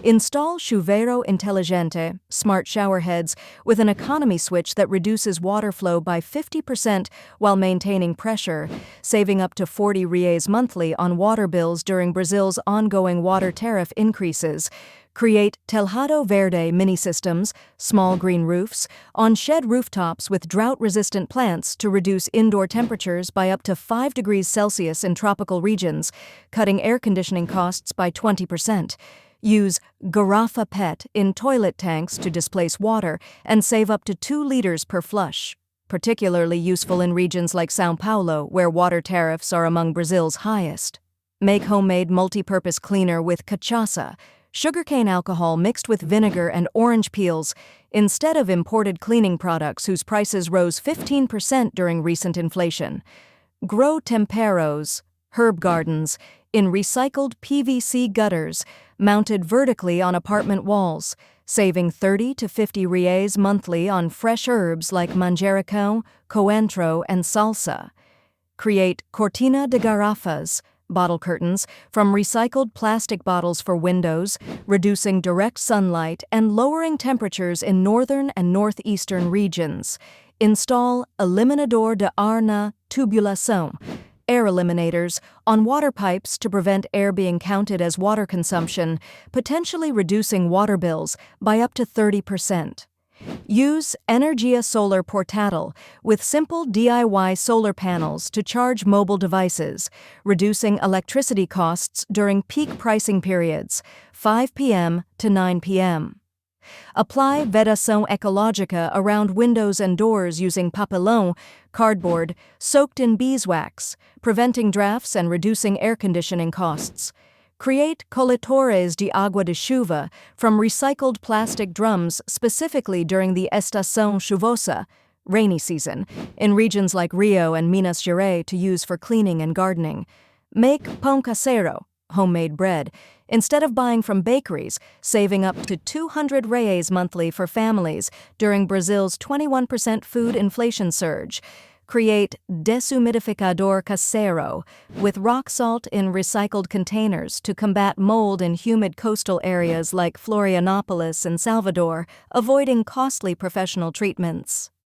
Install chuveiro inteligente, smart shower heads, with an economy switch that reduces water flow by 50% while maintaining pressure, saving up to 40 reais monthly on water bills during Brazil's ongoing water tariff increases. Create Telhado Verde mini-systems, small green roofs, on shed rooftops with drought-resistant plants to reduce indoor temperatures by up to 5 degrees Celsius in tropical regions, cutting air conditioning costs by 20%. Use Garrafa PET in toilet tanks to displace water and save up to 2 liters per flush. Particularly useful in regions like São Paulo, where water tariffs are among Brazil's highest. Make homemade multi-purpose cleaner with cachaça, sugarcane alcohol mixed with vinegar and orange peels, instead of imported cleaning products whose prices rose 15% during recent inflation. Grow temperos, herb gardens, in recycled PVC gutters, mounted vertically on apartment walls, saving 30 to 50 reais monthly on fresh herbs like manjericão, coentro, and salsa. Create cortina de garrafas, bottle curtains, from recycled plastic bottles for windows, reducing direct sunlight and lowering temperatures in northern and northeastern regions. Install eliminador de ar na tubulação, air eliminators, on water pipes to prevent air being counted as water consumption, potentially reducing water bills by up to 30%. Use Energia Solar Portátil with simple DIY solar panels to charge mobile devices, reducing electricity costs during peak pricing periods, 5 p.m. to 9 p.m. Apply vedação ecológica around windows and doors using papelão, cardboard, soaked in beeswax, preventing drafts and reducing air conditioning costs. Create coletores de água de chuva from recycled plastic drums specifically during the estação chuvosa, rainy season, in regions like Rio and Minas Gerais to use for cleaning and gardening. Make pão caseiro, homemade bread, instead of buying from bakeries, saving up to 200 reais monthly for families during Brazil's 21% food inflation surge. Create deshumidificador caseiro with rock salt in recycled containers to combat mold in humid coastal areas like Florianópolis and Salvador, avoiding costly professional treatments.